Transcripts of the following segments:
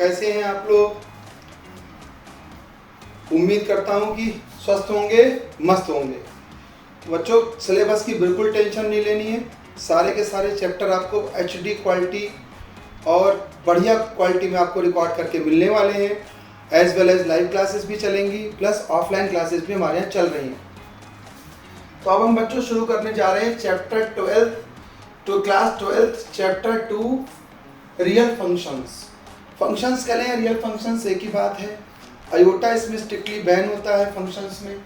कैसे हैं आप लोग? उम्मीद करता हूं कि स्वस्थ होंगे, मस्त होंगे। बच्चों, सिलेबस की बिल्कुल टेंशन नहीं लेनी है। सारे के सारे चैप्टर आपको HD क्वालिटी और बढ़िया क्वालिटी में आपको रिकॉर्ड करके मिलने वाले हैं। As well as live classes भी चलेंगी, प्लस ऑफलाइन क्लासेस भी हमारे यहाँ चल रही हैं। तो अब हम बच्चों शुरू करने जा रहे हैं chapter 12 to class 12 chapter 2 real functions. Functions कह लें रियल फंक्शंस एक ही बात है। अयोटा इसमें स्ट्रिक्टली बैन होता है। फंक्शंस में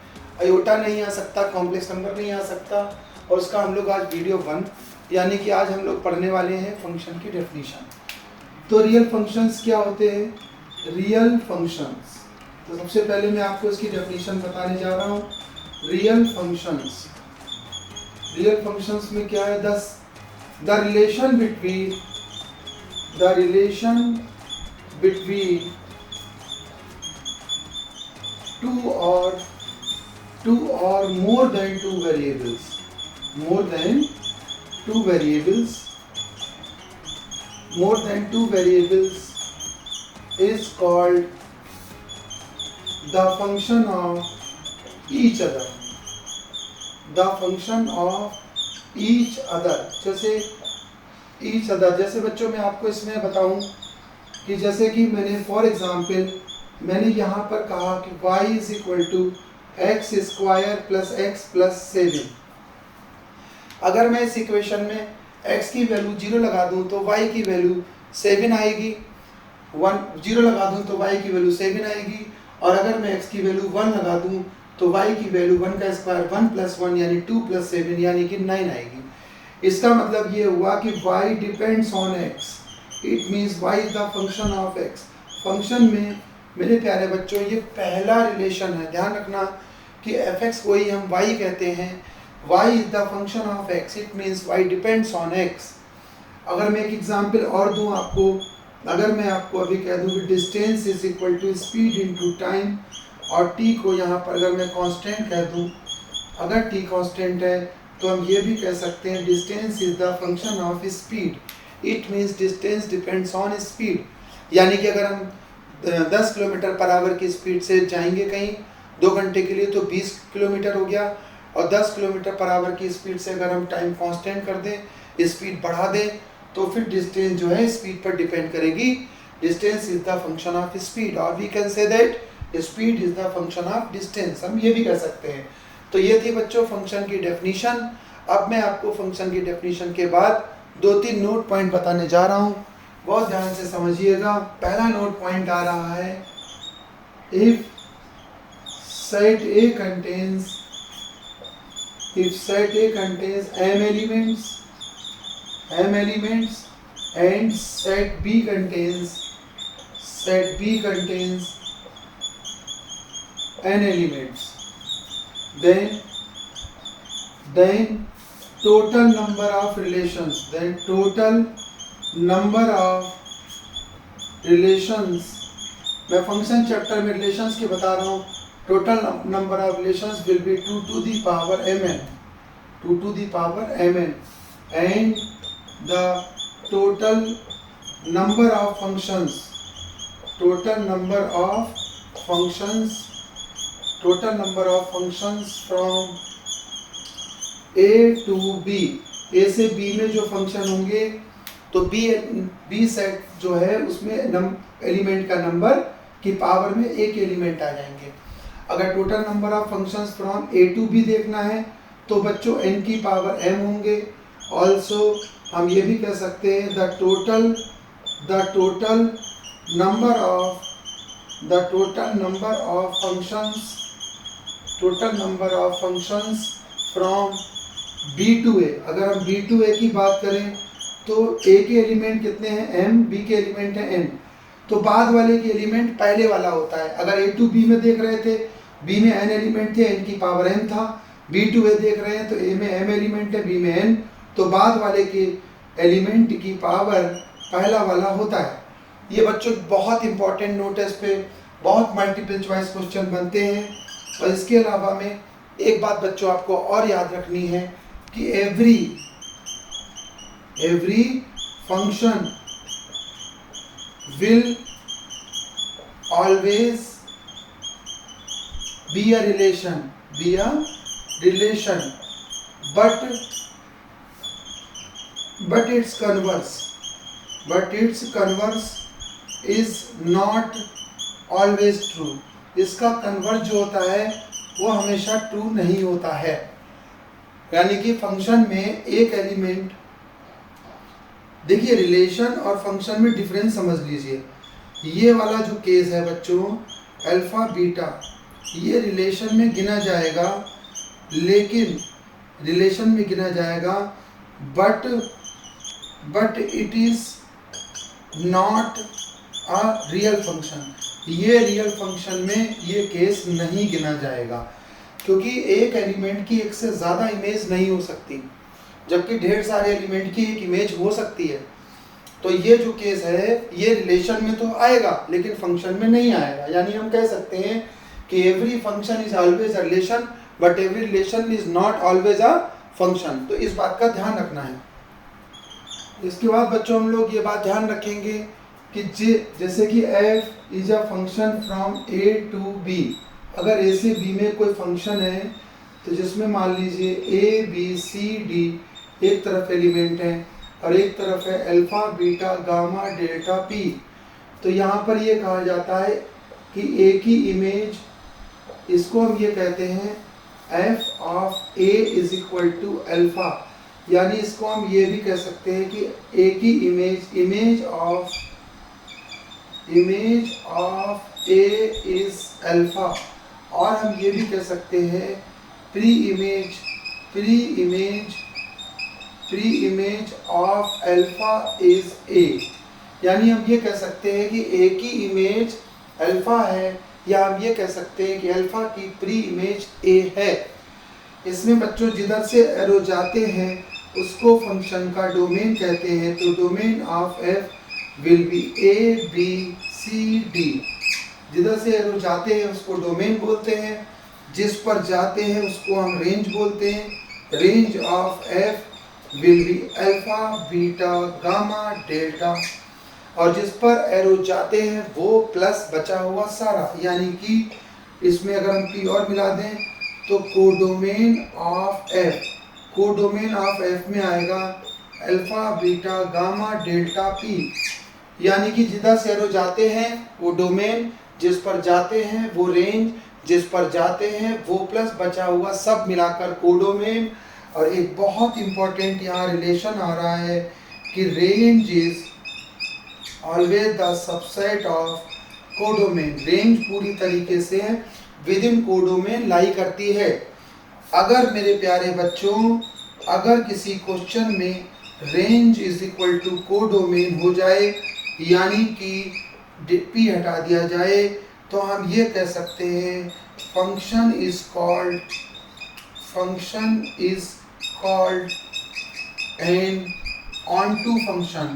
अयोटा नहीं आ सकता, कॉम्प्लेक्स नंबर नहीं आ सकता। और उसका हम लोग आज वीडियो 1 यानी कि आज हम लोग पढ़ने वाले हैं फंक्शन की डेफिनेशन। तो रियल फंक्शंस क्या होते हैं? रियल फंक्शंस, तो सबसे पहले मैं आपको इसकी डेफिनेशन बताने जा रहा हूँ। रियल फंक्शंस, रियल फंक्शंस में क्या है? The relation between two or more than two variables is called the function of each other. जैसे बच्चों मैं आपको इसमें बताऊं कि जैसे कि मैंने फॉर एग्जांपल मैंने यहाँ पर कहा कि y is equal to x square plus x plus 7। अगर मैं इस इक्वेशन में x की वैल्यू 0 लगा दूं तो y की वैल्यू 7 आएगी। 0 लगा दूं तो y की वैल्यू 7 आएगी। और अगर मैं x की वैल्यू 1 लगा दूं तो y की वैल्यू 1 का स्क्वायर 1 प्लस 1 यानी 2 प्लस 7 यानी कि 9 आएगी। इसका मतलब ये हुआ कि y depends on x, it means y is the function of x। Function में मेरे प्यारे बच्चों ये पहला रिलेशन है, ध्यान रखना कि fx को ही हम y कहते हैं। y is the function of x, it means y depends on x। अगर मैं एक एग्जांपल और दूं आपको, अगर मैं आपको अभी कह दूं कि distance is equal to speed into time, और t को यहाँ पर अगर मैं कांस्टेंट कह दूं, अगर t कांस्टेंट है तो हम ये भी कह सकते हैं distance is the function of speed, it means distance depends on speed. यानी कि अगर हम 10 किलोमीटर पर आवर की स्पीड से जाएंगे कहीं 2 घंटे के लिए तो 20 किलोमीटर हो गया। और 10 किलोमीटर पर आवर की स्पीड से अगर हम टाइम कांस्टेंट कर दें, स्पीड बढ़ा दें, तो फिर डिस्टेंस जो है स्पीड पर डिपेंड करेगी। Distance is the function of speed, और we can say that speed is the function of distance, हम ये भी कह सकते हैं। तो ये थी बच्चों फंक्शन की डेफिनेशन। अब मैं आपको फंक्शन की डेफिनेशन के बाद 2-3 नोट पॉइंट बताने जा रहा हूँ, बहुत ध्यान से समझिएगा। पहला नोट पॉइंट आ रहा है, if set A contains m elements and set B contains n elements, then total number of relations मैं फंक्शन चैप्टर में रिलेशंस की बता रहा हूँ। Total number of relations will be 2 to the power mn and the total number of functions from A to B, A से B में जो function होंगे तो B सेट जो है उसमें एलिमेंट का नंबर की पावर में एक एलिमेंट आ जाएंगे। अगर total number of functions from A to B देखना है तो बच्चों n की पावर m होंगे। ऑल्सो हम ये भी कह सकते हैं the total number of functions from B to A। अगर हम B to A की बात करें तो A के एलिमेंट कितने हैं? m, B के एलिमेंट हैं n, तो बाद वाले के एलिमेंट पहले वाला होता है। अगर A to B में देख रहे थे, B में n एलिमेंट थे, n की पावर m था। B to A देख रहे हैं तो A में m एलिमेंट है, B में n, तो बाद वाले के एलिमेंट की पावर पहला वाला होता है। ये बच्चों बहुत इंपॉर्टेंट नोट है, इस पे बहुत मल्टीपल चॉइस क्वेश्चन बनते हैं। और इसके अलावा में एक बात बच्चों आपको और याद रखनी है कि every function will always be a relation, but its converse is not always true. इसका कन्वर्स जो होता है वो हमेशा ट्रू नहीं होता है। यानी कि फंक्शन में एक एलिमेंट, देखिए रिलेशन और फंक्शन में डिफरेंस समझ लीजिए। ये वाला जो केस है बच्चों, अल्फा बीटा, ये रिलेशन में गिना जाएगा, लेकिन रिलेशन में गिना जाएगा but it is not a real function. ये रियल फंक्शन में ये केस नहीं गिना जाएगा, क्योंकि एक एलिमेंट की एक से ज़्यादा इमेज नहीं हो सकती, जबकि ढेर सारे एलिमेंट की एक इमेज हो सकती है। तो ये जो केस है ये रिलेशन में तो आएगा लेकिन फंक्शन में नहीं आएगा। यानी हम कह सकते हैं कि every function is always a relation but every relation is not always a function. तो इस बात का ध्यान रखना है। इसके बाद बच्चों हम लोग ये बात ध्यान रखेंगे कि जैसे कि f is a function from a to b। अगर a से b में कोई फंक्शन है तो जिसमें मान लीजिए a b c d एक तरफ एलिमेंट है और एक तरफ है alpha beta gamma delta p, तो यहाँ पर ये कहा जाता है कि a की इमेज, इसको हम ये कहते हैं f of a is equal to alpha. यानी इसको हम ये भी कह सकते हैं कि a की image of a is alpha, और हम ये भी कह सकते हैं pre image of alpha is a। यानी हम ये कह सकते हैं कि a की इमेज अल्फा है, या हम ये कह सकते हैं कि अल्फा की प्री इमेज a है। इसमें बच्चों जिधर से एरो जाते हैं उसको फंक्शन का डोमेन कहते हैं। तो domain of f will be a b c d। जिधर से एरो जाते हैं उसको डोमेन बोलते हैं, जिस पर जाते हैं उसको हम रेंज बोलते हैं। Range of f will be alpha beta gamma delta, और जिस पर एरो जाते हैं वो प्लस बचा हुआ सारा। यानी कि इसमें अगर हम p और मिला दें तो कोडोमेन ऑफ f में आएगा alpha beta gamma delta p। यानी कि जिधर से एरो जाते हैं वो डोमेन, जिस पर जाते हैं वो रेंज, जिस पर जाते हैं वो प्लस बचा हुआ सब मिलाकर कोडोमेन। और एक बहुत इंपॉर्टेंट यहाँ रिलेशन आ रहा है कि range is always the subset of codomain. Range पूरी तरीके से विद इन कोडोमेन लाई करती है। अगर मेरे प्यारे बच्चों, अगर किसी क्वेश्चन में range is equal to codomain हो जाए, यानी कि p हटा दिया जाए, तो हम ये कह सकते हैं function is called an onto function.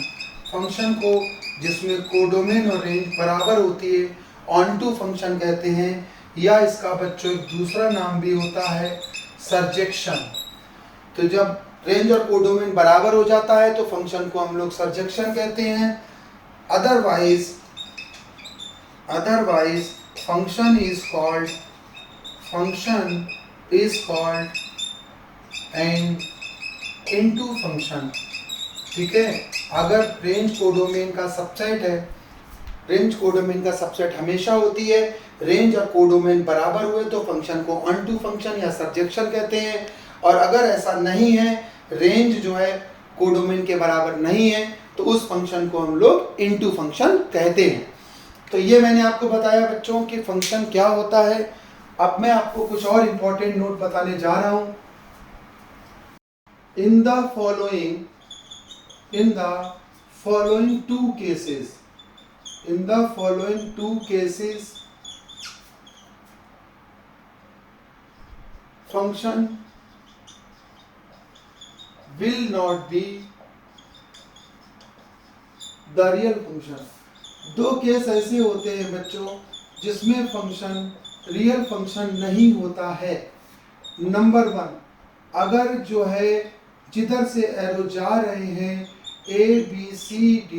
Function को जिसमें कोडोमेन और रेंज बराबर होती है ऑनटू फंक्शन कहते हैं, या इसका बच्चों दूसरा नाम भी होता है सर्जेक्शन। तो जब रेंज और कोडोमेन बराबर हो जाता है तो फंक्शन को हम लोग सर्जेक्शन कहते हैं। Otherwise function is called an into function. ठीक है, अगर रेंज कोडोमेन का सबसेट है, रेंज कोडोमेन का सबसेट हमेशा होती है, रेंज और कोडोमेन बराबर हुए तो फंक्शन को ऑनटू फंक्शन या सर्जेक्शन कहते हैं। और अगर ऐसा नहीं है, रेंज जो है कोडोमेन के बराबर नहीं है, तो उस फंक्शन को हम लोग इनटू फंक्शन कहते हैं। तो ये मैंने आपको बताया बच्चों कि फंक्शन क्या होता है। अब मैं आपको कुछ और इंपॉर्टेंट नोट बताने जा रहा हूं। In the following two cases function will not be the real function। दो केस ऐसे होते हैं बच्चों जिसमें फंक्शन रियल फंक्शन नहीं होता है। नंबर 1, अगर जो है जिधर से एरो जा रहे हैं a b c d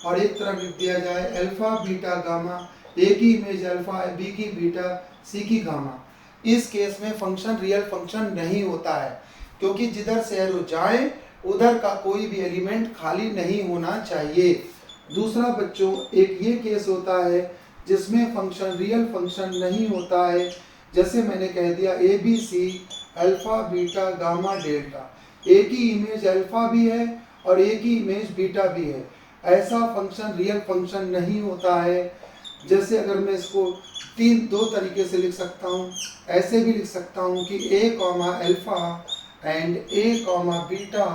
और एक तरफ लिख दिया जाए अल्फा बीटा गामा, ए की इमेज अल्फा है, बी की बीटा, सी की गामा। इस केस में फंक्शन रियल फंक्शन नहीं होता है, क्योंकि जिधर से एरो जाए उधर का कोई भी एलिमेंट खाली नहीं होना चाहिए। दूसरा बच्चों, एक ये केस होता है जिसमें फंक्शन रियल फंक्शन नहीं होता है, जैसे मैंने कह दिया A B C alpha beta gamma delta, A की इमेज अल्फा भी है और ए की इमेज बीटा भी है, ऐसा फंक्शन रियल फंक्शन नहीं होता है। जैसे अगर मैं इसको दो तरीके से लिख सकता हूँ, ऐसे भी लिख सकता हूँ कि A comma alpha and A comma beta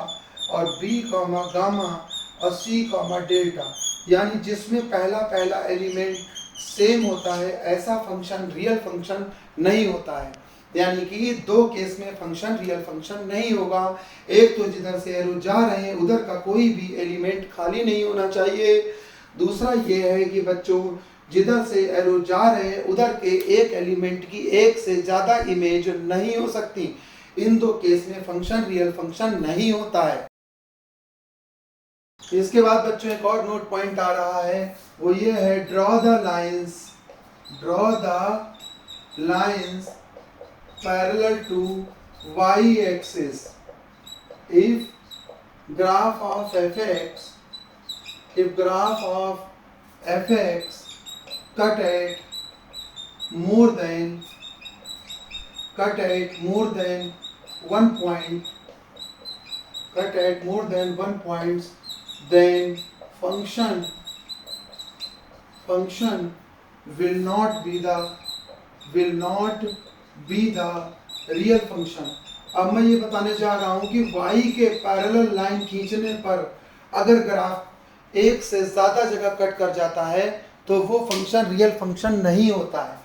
और बी कॉमा गामा और सी कॉमा डेल्टा, यानी जिसमें पहला पहला एलिमेंट सेम होता है, ऐसा फंक्शन रियल फंक्शन नहीं होता है। यानी कि दो केस में फंक्शन रियल फंक्शन नहीं होगा। एक तो जिधर से एरो जा रहे हैं उधर का कोई भी एलिमेंट खाली नहीं होना चाहिए। दूसरा ये है कि बच्चों, जिधर से एरो जा रहे हैं उधर के एक एलिमेंट की एक से ज़्यादा इमेज नहीं हो सकती। इन दो केस में फंक्शन रियल फंक्शन नहीं होता है। इसके बाद बच्चों एक और नोट पॉइंट आ रहा है, वो ये है draw the lines parallel to y axis if graph of fx cut at more than one point, then function will not be the real function। अब मैं ये बताने जा रहा हूँ कि y के पैरेलल लाइन खींचने पर अगर ग्राफ एक से ज़्यादा जगह कट कर जाता है तो वो फंक्शन रियल फंक्शन नहीं होता है।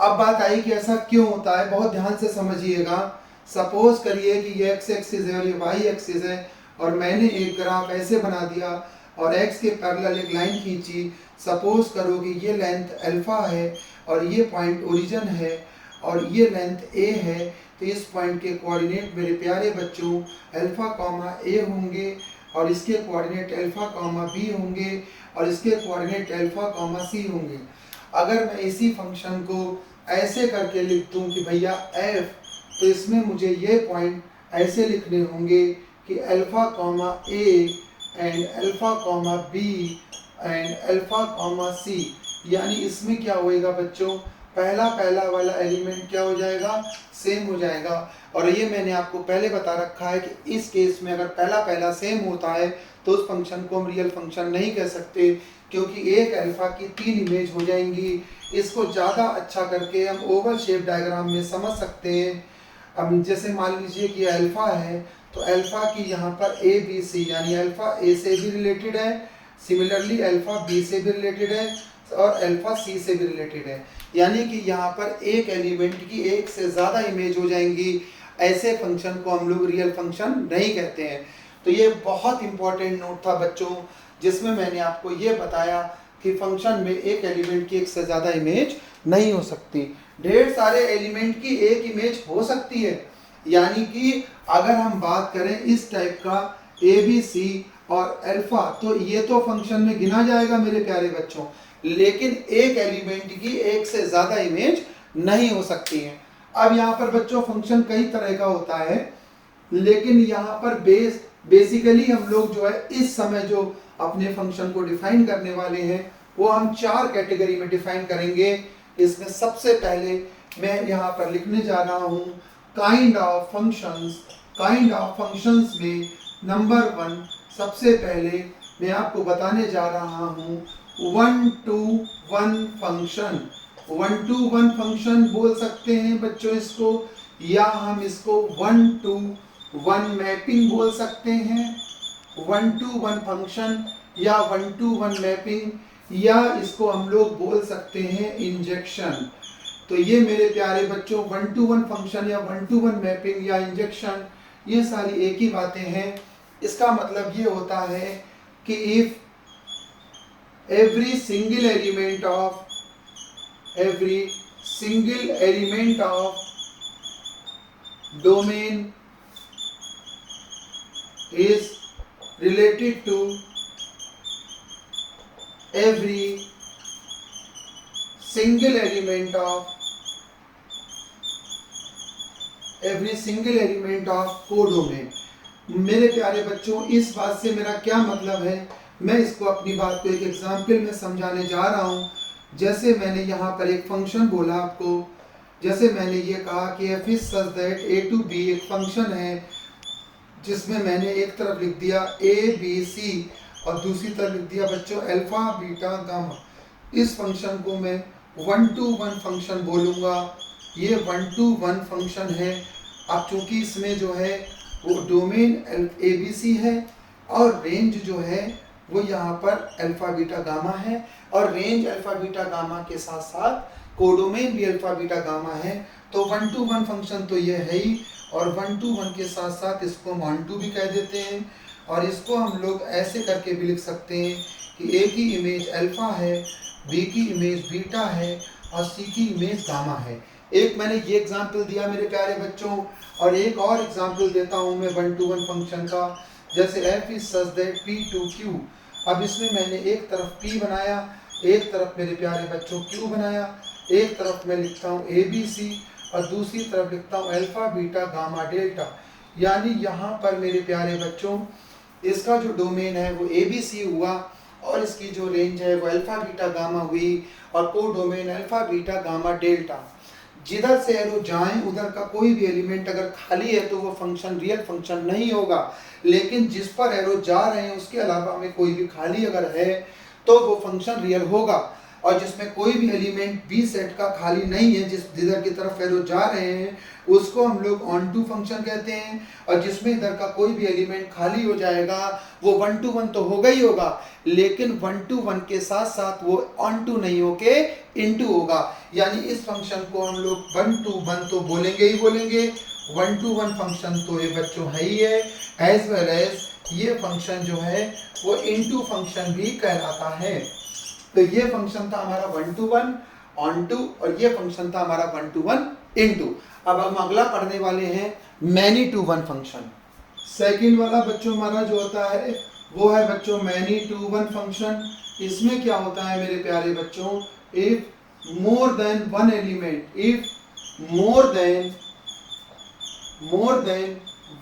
अब बात आई कि ऐसा क्यों होता है, बहुत ध्यान से समझिएगा। सपोज करिए कि ये x एक्सिस है और ये y एक्सिस है और मैंने एक ग्राफ ऐसे बना दिया और x के पैरेलल एक लाइन खींची। सपोज करो कि ये लेंथ अल्फा है और ये पॉइंट ओरिजिन है और ये लेंथ a है, तो इस पॉइंट के कोऑर्डिनेट मेरे प्यारे बच्चों अल्फा कॉमा a होंगे और इसके कोऑर्डिनेट अल्फा कॉमा b होंगे और इसके कोऑर्डिनेट अल्फा कॉमा c होंगे। अगर मैं इसी फंक्शन को ऐसे करके लिख दूं कि भैया f, तो इसमें मुझे ये पॉइंट ऐसे लिखने होंगे कि alpha comma a and alpha comma b and alpha comma c। यानी इसमें क्या होएगा बच्चों, पहला वाला एलिमेंट क्या हो जाएगा, सेम हो जाएगा। और ये मैंने आपको पहले बता रखा है कि इस केस में अगर पहला सेम होता है तो उस फंक्शन को हम रियल फंक्शन नहीं कह सकते, क्योंकि एक अल्फा की 3 इमेज हो जाएंगी। इसको ज़्यादा अच्छा करके हम ओवल शेप डायग्राम में समझ सकते हैं। अब जैसे मान लीजिए कि अल्फा है, तो अल्फा की यहाँ पर ए बी सी, यानी अल्फा ए से भी रिलेटेड है, सिमिलरली अल्फा बी से भी रिलेटेड है और अल्फा सी से भी रिलेटेड है। यानी कि यहाँ पर एक एलिमेंट की एक से ज़्यादा इमेज हो जाएंगी। ऐसे फंक्शन को हम लोग रियल फंक्शन नहीं कहते हैं। तो ये बहुत इंपॉर्टेंट नोट था बच्चों, जिसमें मैंने आपको ये बताया कि फंक्शन में एक एलिमेंट की एक से ज़्यादा इमेज नहीं हो सकती। ढेर सारे एलिमेंट की एक इमेज हो सकती है। यानी कि अगर हम बात करें इस टाइप का ए बी सी और अल्फा, तो ये तो फंक्शन में गिना जाएगा मेरे प्यारे बच्चों, लेकिन एक एलिमेंट की एक से ज़्यादा इमेज नहीं हो सकती है। अब यहाँ पर बच्चों फंक्शन कई तरह का होता है, लेकिन यहाँ पर बेसिकली हम लोग जो है इस समय जो अपने फंक्शन को डिफाइन करने वाले हैं वो हम 4 कैटेगरी में डिफाइन करेंगे। इसमें सबसे पहले मैं यहाँ पर लिखने जा रहा हूँ काइंड ऑफ फंक्शंस में नंबर 1 सबसे पहले मैं आपको बताने जा रहा हूँ 1-to-1 फंक्शन। 1-to-1 फंक्शन बोल सकते हैं बच्चों इसको, या हम इसको 1-to-1 मैपिंग बोल सकते हैं। 1-to-1 फंक्शन या 1-to-1 मैपिंग, या इसको हम लोग बोल सकते हैं इंजेक्शन। तो ये मेरे प्यारे बच्चों 1-to-1 फंक्शन या 1-to-1 मैपिंग या इंजेक्शन, ये सारी एक ही बातें हैं। इसका मतलब ये होता है कि if every single element of domain is related to every single element of codomain। मेरे प्यारे बच्चों, इस बात से मेरा क्या मतलब है, मैं इसको अपनी बात को एक एग्जाम्पल में समझाने जा रहा हूँ। जैसे मैंने यहाँ पर एक फंक्शन बोला आपको, जैसे मैंने ये कहा कि f is such that a to b एक फंक्शन है जिसमें मैंने एक तरफ लिख दिया a b c और दूसरी तरफ लिख दिया बच्चों अल्फा बीटा गामा। इस फंक्शन को मैं 1 to 1 फंक्शन बोलूँगा। ये 1 to 1 फंक्शन है। अब चूंकि इसमें जो है वो डोमेन ABC है और रेंज जो है वो यहाँ पर अल्फा बीटा गामा है, और रेंज अल्फा बीटा गामा के साथ साथ कोडोमेन भी अल्फा बीटा गामा है। तो 1 to 1 फंक्शन तो ये है ही, और 1 to 1 के साथ साथ इसको हम 1 to भी कह देते हैं। और इसको हम लोग ऐसे करके भी लिख सकते हैं कि A की इमेज अल्फा है, B की इमेज बीटा है और C की इमेज गामा है। एक मैंने ये एग्जाम्पल दिया मेरे प्यारे बच्चों, और एक और एग्जाम्पल देता हूँ मैं 1 to 1 फंक्शन का। जैसे f is such that p to q। अब इसमें मैंने एक तरफ p बनाया, एक तरफ मेरे प्यारे बच्चों q बनाया। एक तरफ मैं लिखता हूँ ABC और दूसरी तरफ लिखता हूँ अल्फा बीटा गामा डेल्टा। यानी यहाँ पर मेरे प्यारे बच्चों इसका जो डोमेन है वो ABC हुआ और इसकी जो रेंज है वो अल्फा बीटा गामा हुई, और को domain alpha beta gamma delta. जिधर से एरो जाएं उधर का कोई भी एलिमेंट अगर खाली है तो वो फंक्शन रियल फंक्शन नहीं होगा, लेकिन जिस पर एरो जा रहे हैं उसके अलावा में कोई भी खाली अगर है तो वो फंक्शन रियल होगा। और जिसमें कोई भी एलिमेंट बी सेट का खाली नहीं है, जिधर की तरफ एरो जा रहे हैं उसको हम लोग ऑन टू फंक्शन कहते हैं। और जिसमें इधर का कोई भी एलिमेंट खाली हो जाएगा वो 1 to 1 तो होगा ही होगा, लेकिन 1 to 1 के साथ साथ वो ऑन टू नहीं होके इनटू होगा। यानी इस फंक्शन को हम लोग 1 to 1 तो बोलेंगे ही बोलेंगे, 1 to 1 फंक्शन तो ये बच्चों है ही है, एज वेल एज ये फंक्शन जो है वो इनटू फंक्शन भी कहलाता है। तो ये फंक्शन था हमारा 1 to 1 ऑन टू, और ये फंक्शन था हमारा 1 to 1 इनटू। अब हम अगला पढ़ने वाले हैं मैनी टू 1 फंक्शन। सेकंड वाला बच्चों हमारा जो होता है वो है बच्चों मैनी टू 1 फंक्शन। इसमें क्या होता है मेरे प्यारे बच्चों, if more than one element, if more than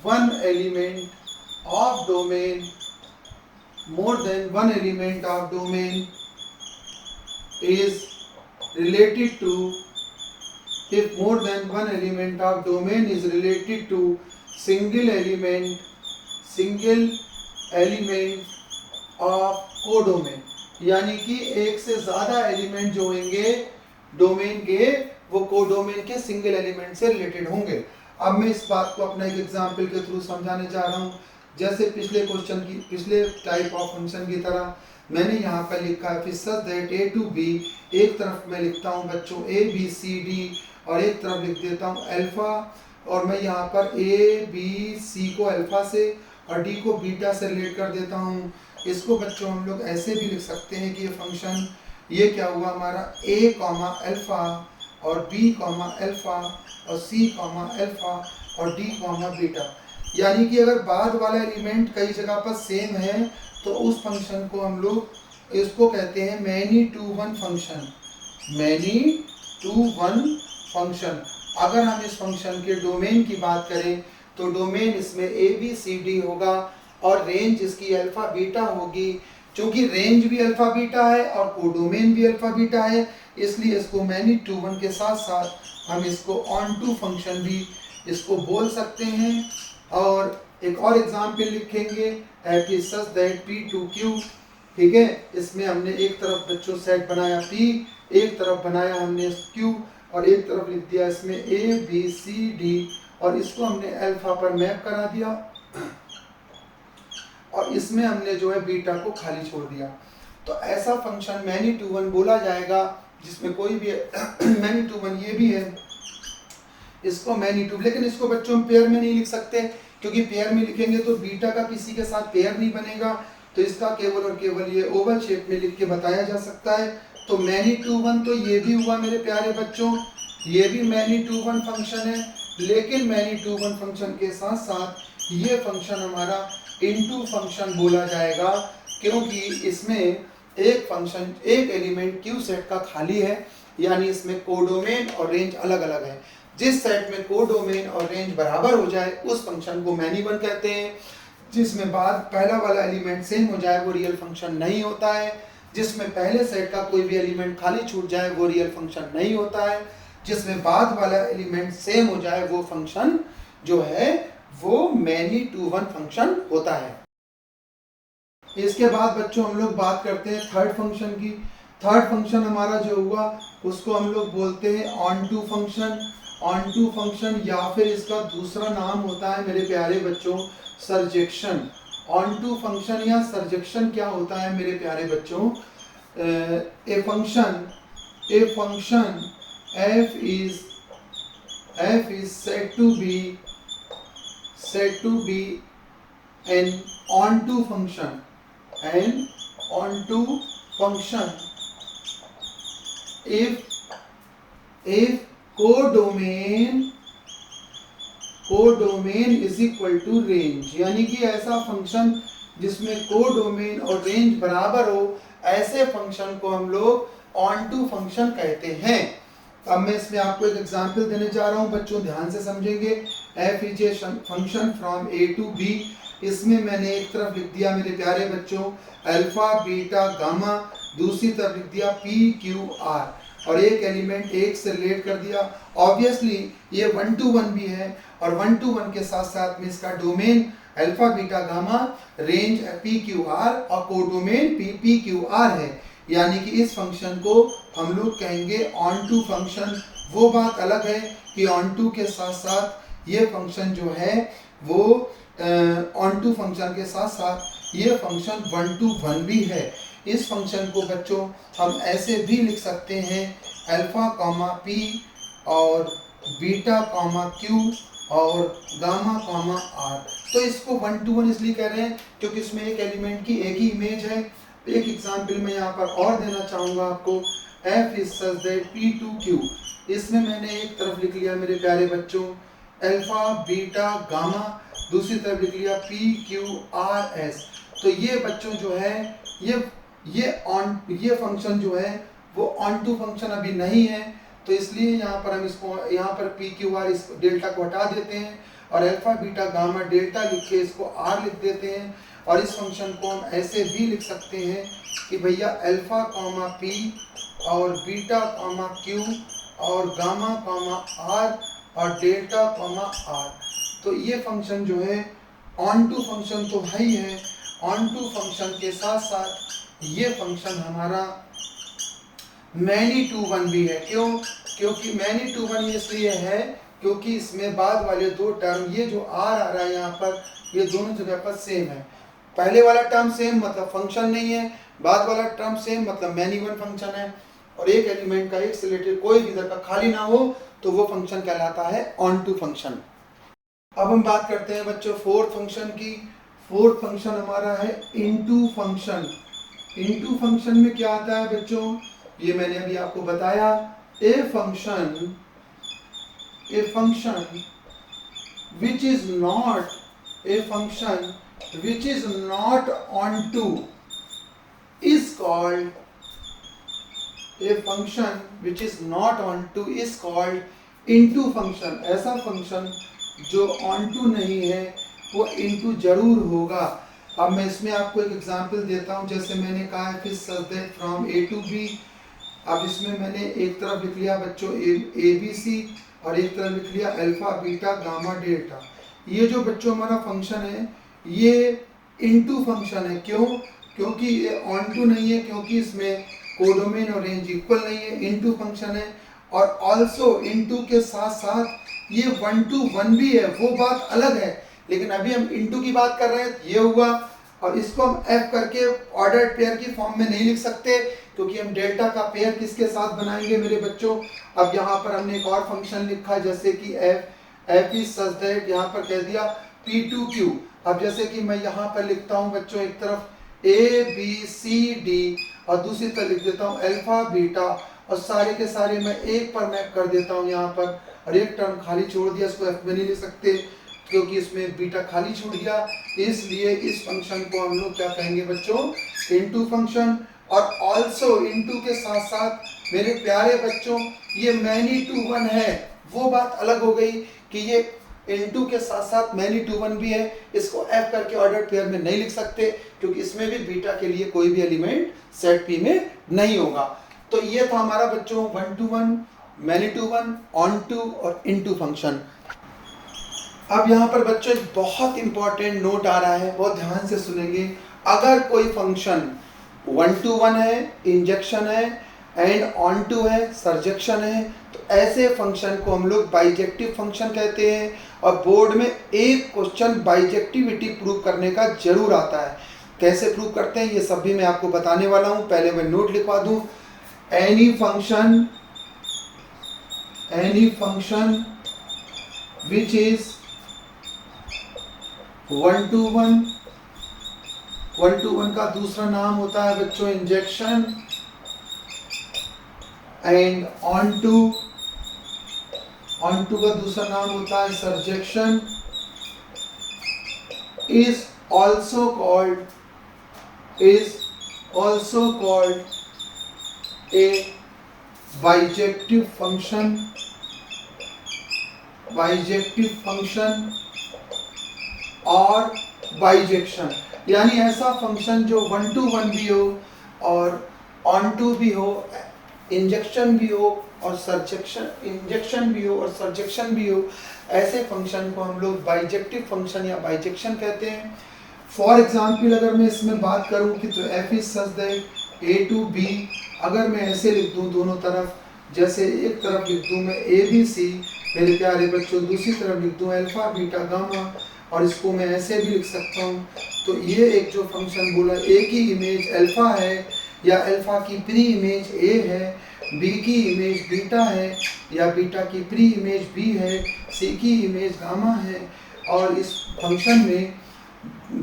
one element of domain, more than one element of domain is related to, if more than one element of domain is related to single element of codomain, यानी कि एक से ज्यादा element जो होंगे domain के वो codomain के सिंगल एलिमेंट से रिलेटेड होंगे। अब मैं इस बात को अपना एक एग्जाम्पल के थ्रू समझाने जा रहा हूँ। जैसे पिछले टाइप ऑफ फंक्शन की तरह मैंने यहाँ पर लिखा है such that a to b, एक तरफ मैं लिखता हूँ बच्चों a b c d और एक तरफ लिख देता हूँ अल्फा, और मैं यहाँ पर a b c को अल्फा से और d को बीटा से रिलेट कर देता हूँ। इसको बच्चों हम लोग ऐसे भी लिख सकते हैं कि ये फंक्शन ये क्या हुआ हमारा a कॉमा अल्फा और b कॉमा अल्फा और c कॉमा अल्फा और d कॉमा बीटा। यानी कि अगर बाद वाला एलिमेंट कई जगह पर सेम है तो उस फंक्शन को हम लोग इसको कहते हैं many to 1 function, many to 1 function. अगर हम इस फंक्शन के डोमेन की बात करें तो डोमेन इसमें ए बी सी डी होगा और रेंज इसकी अल्फा बीटा होगी। चूंकि रेंज भी अल्फा बीटा है और कोडोमेन भी अल्फा बीटा है, इसलिए इसको मैनी टू 1 के साथ साथ हम इसको ऑन टू फंक्शन भी इसको बोल सकते हैं। और एक और एग्जाम्पल लिखेंगे F is such that P to Q, ठीक है। इसमें हमने एक तरफ बच्चों सेट बनाया p, एक तरफ बनाया हमने q और एक तरफ लिख दिया इसमें a b c d और इसको हमने अल्फा पर मैप करा दिया और इसमें हमने जो है बीटा को खाली छोड़ दिया। तो ऐसा फंक्शन मैनी टू 1 बोला जाएगा जिसमें कोई भी मैनी टू 1 ये भी है, इसको मैनी टू, लेकिन इसको बच्चों हम पेयर में नहीं लिख सकते क्योंकि पेयर में लिखेंगे तो बीटा का किसी के साथ पेयर नहीं बनेगा। तो इसका केवल और केवल ये ओवल शेप में लिख के बताया जा सकता है। तो मैनी टू 1 तो ये भी हुआ मेरे प्यारे बच्चों, ये भी मैनी टू 1 फंक्शन है, लेकिन मैनी टू 1 फंक्शन के साथ साथ ये फंक्शन हमारा इनटू फंक्शन बोला जाएगा क्योंकि इसमें एक फंक्शन एक एलिमेंट क्यू सेट का खाली है यानी इसमें कोडोमेन और रेंज अलग अलग है। जिस सेट में कोडोमेन और रेंज बराबर हो जाए उस फंक्शन को मैनी वन कहते हैं। जिसमें बाद पहला वाला एलिमेंट सेम हो जाए वो रियल फंक्शन नहीं होता है। जिसमें पहले सेट का कोई भी एलिमेंट खाली छूट जाए वो रियल फंक्शन नहीं होता है। जिसमें बाद वाला एलिमेंट सेम हो जाए वो फंक्शन जो है वो मैनी टू वन फंक्शन होता है। इसके बाद बच्चों हम लोग बात करते हैं थर्ड फंक्शन की। थर्ड फंक्शन हमारा जो हुआ उसको हम लोग बोलते हैं onto function. Onto function या फिर इसका दूसरा नाम होता है मेरे प्यारे बच्चों सर्जेक्शन। ऑन टू फंक्शन या सर्जेक्शन क्या होता है मेरे प्यारे बच्चों? A function f is said to be an onto function if codomain is equal to range. यानी कि ऐसा फंक्शन जिसमें कोडोमेन और रेंज बराबर हो ऐसे फंक्शन को हम लोग ऑन टू फंक्शन कहते हैं। अब मैं इसमें आपको एक एग्जांपल देने जा रहा हूं, बच्चों ध्यान से समझेंगे। f is a function from a to b। इसमें मैंने एक तरफ लिख दिया मेरे प्यारे बच्चों अल्फा बीटा गामा, दूसरी तरफ लिख दिया p q r और एक एलिमेंट एक से रिलेट कर दिया। ऑब्वियसली ये 1 to 1 भी है और 1 to 1 के साथ साथ में इसका domain alpha beta gamma, range P Q R और कोडोमेन पी क्यू आर है। यानी कि इस फंक्शन को हम लोग कहेंगे ऑन टू फंक्शन। वो बात अलग है कि ऑन टू के साथ साथ ये फंक्शन जो है वो ऑन टू फंक्शन के साथ साथ ये फंक्शन 1 to 1 भी है। इस फंक्शन को बच्चों हम ऐसे भी लिख सकते हैं अल्फा कॉमा पी और बीटा कॉमा क्यू और गामा कॉमा आर। तो इसको 1 to 1 इसलिए कह रहे हैं क्योंकि इसमें एक एलिमेंट की एक ही इमेज है। एक एग्जाम्पल मैं यहाँ पर और देना चाहूँगा आपको। f is such that p to q। इसमें मैंने एक तरफ लिख लिया मेरे प्यारे बच्चों अल्फा बीटा गामा, दूसरी तरफ लिख लिया p q r s। तो ये बच्चों जो है ये फंक्शन जो है वो ऑन टू फंक्शन अभी नहीं है। तो इसलिए यहाँ पर हम इसको यहाँ पर पी क्यू आर इस डेल्टा को हटा देते हैं और अल्फा बीटा गामा डेल्टा लिख के इसको आर लिख देते हैं। और इस फंक्शन को हम ऐसे भी लिख सकते हैं कि भैया अल्फा कॉमा पी और बीटा कॉमा क्यू और गामा कॉमा आर और डेल्टा कॉमा आर। तो ये फंक्शन जो है ऑन टू फंक्शन तो है ही है, ऑन टू फंक्शन के साथ साथ ये फंक्शन हमारा मैनी टू वन भी है। क्यों? क्योंकि मैनी टू वन इसलिए है क्योंकि इसमें बाद वाले दो टर्म ये जो आर आ रहा है यहाँ पर ये दोनों जगह पर सेम है। पहले वाला टर्म सेम मतलब फंक्शन नहीं है, बाद वाला टर्म सेम मतलब मैनी वन फंक्शन है। और एक एलिमेंट का एक से रिलेटेड कोई भी जगह खाली ना हो तो वो फंक्शन कहलाता है ऑन टू फंक्शन। अब हम बात करते हैं बच्चों फोर्थ फंक्शन की। फोर्थ फंक्शन हमारा है इनटू फंक्शन। इनटू फंक्शन में क्या आता है बच्चों? ये मैंने अभी आपको बताया a function which is not onto is called into function। ऐसा फंक्शन जो onto नहीं है वो into जरूर होगा। अब मैं इसमें आपको एक एग्जांपल देता हूं। जैसे मैंने कहा है such that from a to b। अब इसमें मैंने एक तरफ लिख लिया बच्चों ए बी सी और एक तरफ लिख लिया अल्फा बीटा गामा डेल्टा। ये जो बच्चों हमारा फंक्शन है ये इनटू फंक्शन है। क्यों? क्योंकि ये ऑन टू नहीं है, क्योंकि इसमें कोडोमेन और रेंज इक्वल नहीं है। इनटू फंक्शन है और ऑल्सो इनटू के साथ साथ ये 1 to 1 भी है, वो बात अलग है। लेकिन अभी हम इनटू की बात कर रहे हैं, ये हुआ। और इसको हम f करके ऑर्डर्ड पेयर की फॉर्म में नहीं लिख सकते क्योंकि हम डेल्टा का पेयर किसके साथ बनाएंगे मेरे बच्चों? अब यहाँ पर हमने एक और फंक्शन लिखा जैसे कि f is such that यहाँ पर कह दिया p to q। अब जैसे कि मैं यहाँ पर लिखता हूँ बच्चों एक तरफ a b c d और दूसरी तरफ लिख देता हूँ अल्फा बीटा और सारे के सारे मैं एक पर मैप कर देता हूँ यहाँ पर। और एक टर्म खाली छोड़ दिया, इसको f में नहीं लिख सकते क्योंकि इसमें बीटा खाली छूट गया। इसलिए इस फंक्शन को हम लोग क्या कहेंगे बच्चों? Into function. और ऑल्सो इनटू के साथ साथ मेरे प्यारे बच्चों ये मैनी टू वन है, वो बात अलग हो गई कि ये इनटू के साथ साथ मैनी टू वन भी है। इसको एफ करके ऑर्डर्ड पेयर में नहीं लिख सकते क्योंकि इसमें भी बीटा के लिए कोई भी एलिमेंट सेट पी में नहीं होगा। तो ये था हमारा बच्चों one to one, many to one, onto और इनटू फंक्शन। अब यहाँ पर बच्चों एक बहुत इंपॉर्टेंट नोट आ रहा है, बहुत ध्यान से सुनेंगे। अगर कोई फंक्शन वन टू वन है, इंजेक्शन है, एंड ऑन टू है, सर्जेक्शन है, तो ऐसे फंक्शन को हम लोग बाइजेक्टिव फंक्शन कहते हैं। और बोर्ड में एक क्वेश्चन बाइजेक्टिविटी प्रूव करने का जरूर आता है। कैसे प्रूव करते हैं ये सब भी मैं आपको बताने वाला हूँ। पहले मैं नोट लिखवा दूँ। Any function which is one to one का दूसरा नाम होता है बच्चों इंजेक्शन, एंड ऑन टू का दूसरा नाम होता है सर्जेक्शन, is also called a bijective function और बाइजेक्शन। यानी ऐसा फंक्शन जो वन टू वन भी हो और ऑन टू भी हो, इंजेक्शन भी हो और सर्जेक्शन भी हो, ऐसे फंक्शन को हम लोग बाइजेक्टिव फंक्शन या बाइजेक्शन कहते हैं। फॉर एग्जाम्पल अगर मैं इसमें बात करूं कि तो F is such that A to B, अगर मैं ऐसे लिख दूं दोनों तरफ, जैसे एक तरफ लिख दूं मैं ए बी सी मेरे प्यारे बच्चों, दूसरी तरफ लिख दूं अल्फा बीटा गामा, और इसको मैं ऐसे भी लिख सकता हूँ। तो ये एक जो फंक्शन बोला, ए की इमेज अल्फा है या अल्फा की प्री इमेज ए है, बी की इमेज बीटा है या बीटा की प्री इमेज बी है, सी की इमेज गामा है, और इस फंक्शन में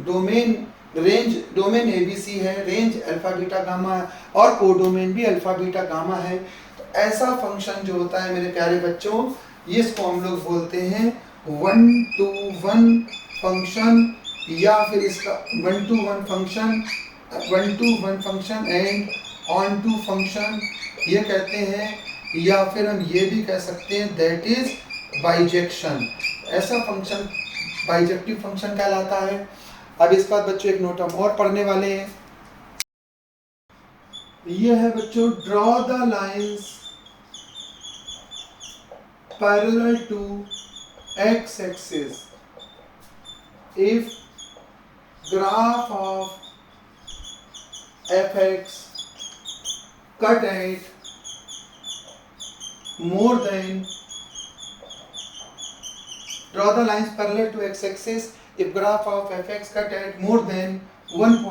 डोमेन ए बी सी है, रेंज अल्फा बीटा गामा है और कोडोमेन भी अल्फा बीटा गामा है। तो ऐसा फंक्शन जो होता है मेरे प्यारे बच्चों, ये इसको हम लोग बोलते हैं वन टू वन फंक्शन, या फिर इसका one to one function and onto function ये कहते हैं, या फिर हम ये भी कह सकते हैं दैट इज बाइजेक्शन। ऐसा फंक्शन बाइजेक्टिव फंक्शन कहलाता है। अब इसके बाद बच्चों एक नोट हम और पढ़ने वाले हैं। ये है बच्चों draw the lines parallel to x axis if graph of fx cut at more than, draw the lines parallel to x axis if graph of fx cut at more than 1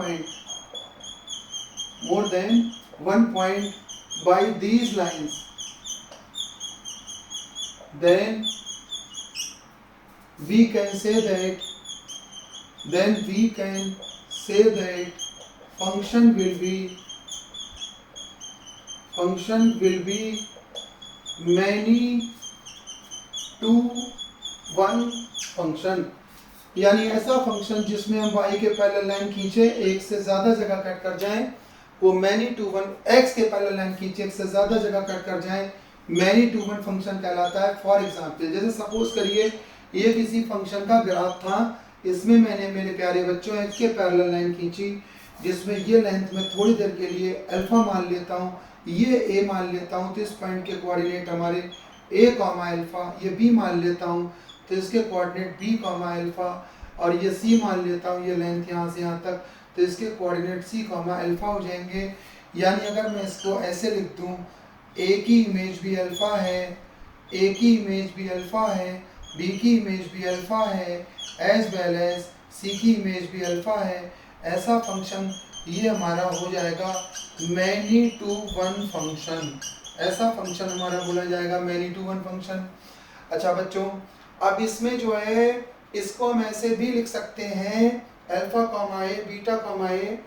point by these lines, then we can say that function will be many to one function। यानी ऐसा function जिसमें हम y के parallel line खींचे एक से ज्यादा जगह कट कर जाएं, वो मैनी टू वन, x के पैरेलल लाइन खींचे एक से ज्यादा जगह कट कर जाएं, मैनी टू वन फंक्शन कहलाता है। फॉर एग्जाम्पल जैसे सपोज करिए ये किसी फंक्शन का ग्राफ था, इसमें मैंने मेरे प्यारे बच्चों x के पैरेलल लाइन खींची जिसमें ये लेंथ में थोड़ी देर के लिए अल्फा मान लेता हूँ, ये a मान लेता हूँ, तो इस पॉइंट के कोऑर्डिनेट हमारे a कॉमा अल्फा, ये b मान लेता हूँ तो इसके कोऑर्डिनेट b कॉमा अल्फा, और ये c मान लेता हूँ, ये लेंथ यहाँ से यहाँ तक, तो इसके कोऑर्डिनेट c कॉमा अल्फा हो जाएंगे। यानी अगर मैं इसको ऐसे लिख दूँ, a की इमेज भी अल्फा है, a की इमेज भी अल्फा है, b की इमेज भी अल्फा है, एज वेल एज c की इमेज भी अल्फा है, ऐसा फंक्शन ये हमारा हो जाएगा मैनी टू वन फंक्शन। ऐसा फंक्शन हमारा बोला जाएगा मैनी टू वन फंक्शन। अच्छा बच्चों, अब इसमें जो है इसको हम ऐसे भी लिख सकते हैं alpha comma A beta comma A,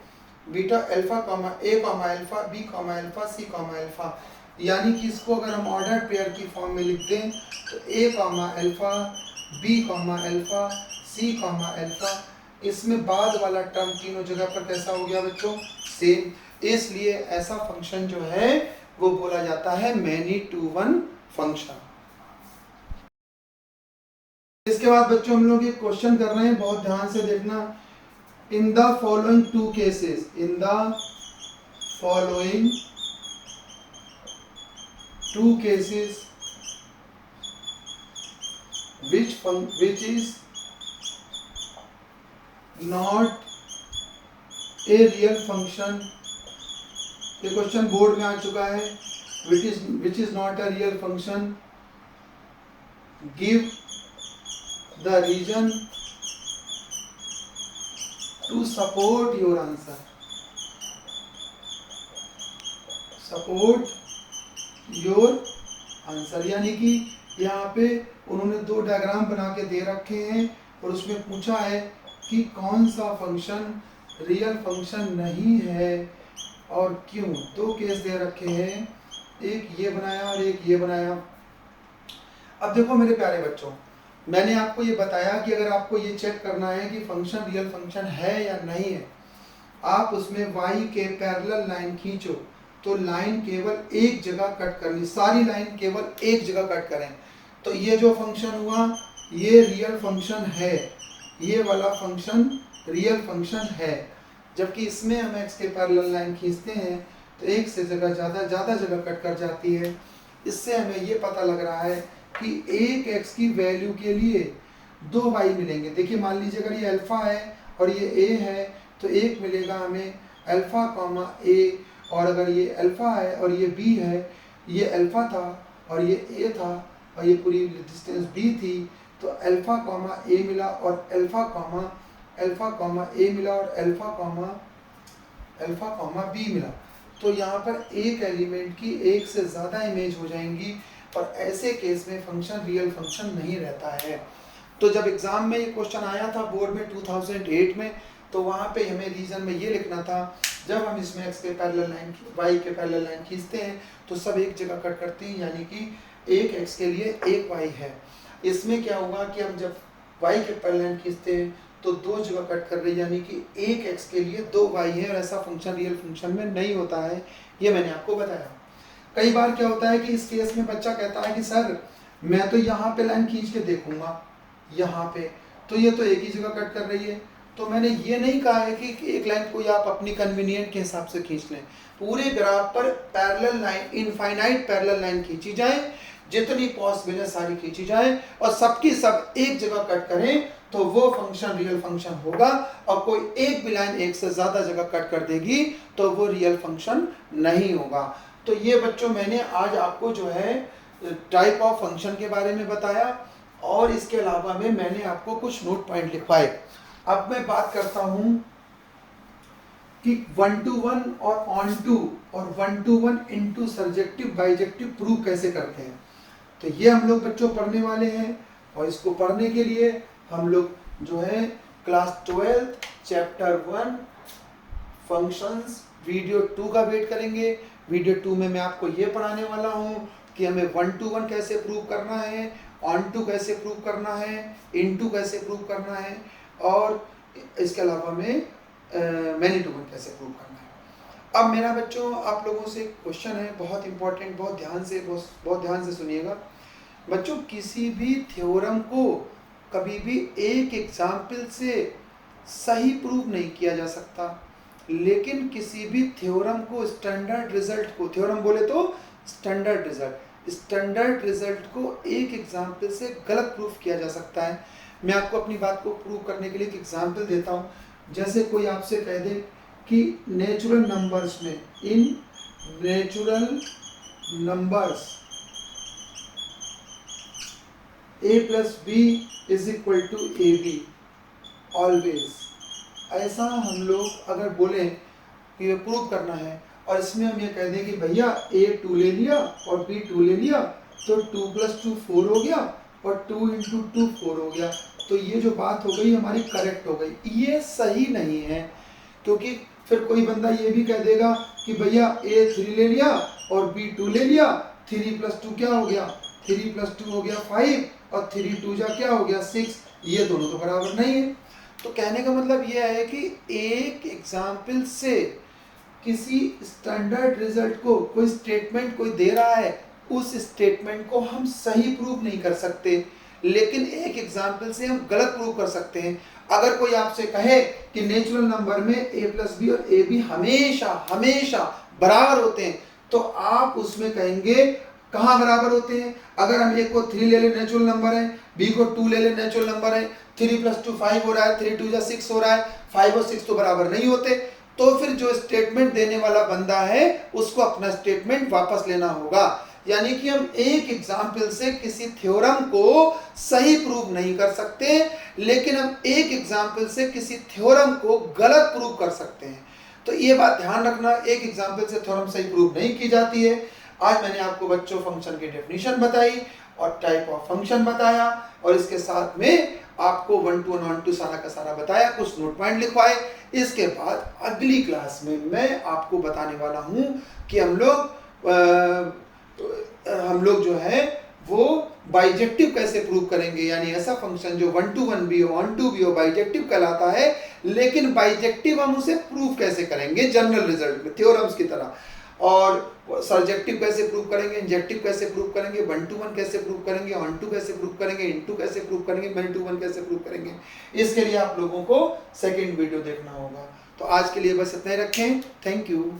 beta alpha comma A comma alpha B comma alpha C comma alpha. यानी कि इसको अगर हम ऑर्डर पेयर की फॉर्म में लिख दें तो A comma alpha B comma alpha C comma alpha, इसमें बाद वाला टर्म तीनों जगह पर कैसा हो गया बच्चों, सेम। इसलिए ऐसा फंक्शन जो है वो बोला जाता है मैनी टू वन फंक्शन। इसके बाद बच्चों हम लोग एक क्वेश्चन कर रहे हैं, बहुत ध्यान से देखना। In the following two cases, in the following two cases which is not a real function, ये क्वेश्चन बोर्ड में आ चुका है। which is not a real function, give the reason to support your answer, support your answer। यानी कि यहाँ पे उन्होंने दो डायग्राम बना के दे रखे हैं और उसमें पूछा है कि कौन सा फंक्शन रियल फंक्शन नहीं है और क्यों। दो केस दे रखे हैं, एक ये बनाया और एक ये बनाया। अब देखो मेरे प्यारे बच्चों, मैंने आपको ये बताया कि अगर आपको ये चेक करना है कि फंक्शन रियल फंक्शन है या नहीं है, आप उसमें y के पैरेलल लाइन खींचो तो लाइन केवल एक जगह कट करनी, सारी लाइन केवल एक जगह कट करें। तो ये जो फंक्शन हुआ ये रियल फंक्शन है, ये वाला फंक्शन रियल फंक्शन है। जबकि इसमें हम x के पैरेलल लाइन खींचते हैं तो एक से ज़्यादा जगह कट कर जाती है। इससे हमें ये पता लग रहा है कि एक x की वैल्यू के लिए दो y मिलेंगे। देखिए मान लीजिए अगर ये अल्फ़ा है और ये a है तो एक मिलेगा हमें अल्फ़ा कॉमा a, और अगर ये अल्फ़ा है और ये b है, ये अल्फ़ा था और ये a था और ये पूरी डिस्टेंस b थी, तो अल्फ़ा कॉमा a मिला और अल्फ़ा कॉमा a मिला और अल्फ़ा कॉमा b मिला। तो यहाँ पर एक एलिमेंट की एक से ज़्यादा इमेज हो जाएंगी और ऐसे केस में फंक्शन रियल फंक्शन नहीं रहता है। तो जब एग्ज़ाम में ये क्वेश्चन आया था बोर्ड में 2008 में, तो वहाँ पे हमें रीजन में ये लिखना था, जब हम इसमें x के पैरेलल लाइन y के पैरेलल लाइन खींचते हैं तो सब एक जगह कट करते हैं, यानी कि एक x के लिए एक y है। इसमें क्या होगा कि हम जब y के पैरेलल लाइन खींचते हैं तो दो जगह कट कर रही है, यानी कि एक x के लिए दो y है, और ऐसा फंक्शन रियल फंक्शन में नहीं होता है। ये मैंने आपको बताया। कई बार क्या होता है कि इस केस में बच्चा कहता है कि सर मैं तो यहाँ पे लाइन खींच के देखूंगा, यहाँ पे तो ये तो एक ही जगह कट कर रही है। तो मैंने ये नहीं कहा है कि एक लाइन को आप अपनी कन्वीनियंट के हिसाब से खींच लें। पूरे ग्राफ पर parallel line, infinite parallel line खींची जाए, जितनी पॉसिबल है सारी खींची जाए और सबकी सब एक जगह कट करें तो वो फंक्शन रियल फंक्शन होगा। और कोई एक भी लाइन एक से ज़्यादा जगह कट कर देगी तो वो रियल फंक्शन नहीं होगा। तो ये बच्चों मैंने आज आपको जो है टाइप ऑफ फंक्शन के बारे में बताया, और इसके अलावा में मैंने आपको कुछ नोट पॉइंट लिखवाए। अब मैं बात करता हूं कि 1 to 1 और ऑन टू और 1 to 1 into surjective bijective prove कैसे करते हैं, तो ये हम लोग बच्चों पढ़ने वाले हैं। और इसको पढ़ने के लिए हम लोग जो है क्लास 12 चैप्टर 1 फंक्शंस वीडियो 2 का वेट करेंगे। वीडियो 2 में मैं आपको ये पढ़ाने वाला हूँ कि हमें 1 to 1 कैसे प्रूव करना है, ऑन टू कैसे प्रूव करना है, इनटू कैसे प्रूव करना है, और इसके अलावा में मैनी टू वन कैसे प्रूव करना है। अब मेरा बच्चों आप लोगों से क्वेश्चन है, बहुत इंपॉर्टेंट, बहुत ध्यान से सुनिएगा बच्चों। किसी भी थ्योरम को कभी भी एक एग्जाम्पल से सही प्रूव नहीं किया जा सकता, लेकिन किसी भी थ्योरम को स्टैंडर्ड रिजल्ट को, थ्योरम बोले तो स्टैंडर्ड रिजल्ट को एक एग्जाम्पल से गलत प्रूफ किया जा सकता है। मैं आपको अपनी बात को प्रूव करने के लिए एक एग्जाम्पल देता हूँ। जैसे कोई आपसे कह दे कि नेचुरल नंबर्स में, in natural numbers a plus B is equal to A B always, ऐसा हम लोग अगर बोलें कि ये प्रूव करना है, और इसमें हम ये कह दें कि भैया a 2 ले लिया और b 2 ले लिया तो 2 + 2 4 हो गया और 2 × 2 4 हो गया, तो ये जो बात हो गई हमारी करेक्ट हो गई। ये सही नहीं है, क्योंकि फिर कोई बंदा ये भी कह देगा कि भैया a 3 ले लिया और b 2 ले लिया, 3 + 2 क्या हो गया, 3 + 2 हो गया 5 और 3 2 जा क्या हो गया 6, ये दोनों तो बराबर नहीं है। तो कहने का मतलब ये है कि एक एग्जाम्पल से किसी स्टैंडर्ड रिजल्ट को कोई स्टेटमेंट कोई दे रहा है, उस स्टेटमेंट को हम सही प्रूव नहीं कर सकते, लेकिन एक एग्जाम्पल से हम गलत प्रूव कर सकते हैं। अगर कोई आपसे कहे कि नेचुरल नंबर में a प्लस बी और ए बी हमेशा हमेशा बराबर होते हैं, तो आप उसमें कहेंगे कहाँ बराबर होते हैं? अगर हम a को 3 ले लें नेचुरल नंबर है, b को 2 ले लें नेचुरल नंबर है, 3 + 2 5 हो रहा है, 3 × 2 = 6 हो रहा है, 5 और 6 तो बराबर नहीं होते। तो फिर जो स्टेटमेंट देने वाला बंदा है उसको अपना स्टेटमेंट वापस लेना होगा। यानी कि हम एक एग्जाम्पल से किसी थ्योरम को सही प्रूव नहीं कर सकते, लेकिन हम एक एग्जाम्पल से किसी थ्योरम को गलत प्रूव कर सकते हैं। तो ये बात ध्यान रखना, एक एग्जाम्पल से थ्योरम सही प्रूव नहीं की जाती है। आज मैंने आपको बच्चों फंक्शन की डेफिनेशन बताई और टाइप ऑफ फंक्शन बताया, और इसके साथ में आपको 1 to 1 1 to सारा का सारा बताया, कुछ नोट पॉइंट लिखवाए। इसके बाद अगली क्लास में मैं आपको बताने वाला हूं कि हम लोग जो है वो बाइजेक्टिव कैसे प्रूव करेंगे। यानी ऐसा फंक्शन जो 1 to 1 भी हो, 1 to भी हो, बाइजेक्टिव कहलाता है, लेकिन बाइजेक्टिव हम उसे प्रूव कैसे करेंगे जनरल रिजल्ट में थ्योरम्स की तरह। और सर्जेक्टिव कैसे प्रूव करेंगे, इंजेक्टिव कैसे प्रूव करेंगे, 1 to 1 कैसे प्रूव करेंगे, 1 to कैसे प्रूव करेंगे, इनटू कैसे प्रूव करेंगे, मैनी टू 1 कैसे प्रूव करेंगे। इसके लिए आप लोगों को सेकंड वीडियो देखना होगा। तो आज के लिए बस इतना ही रखें। Thank you.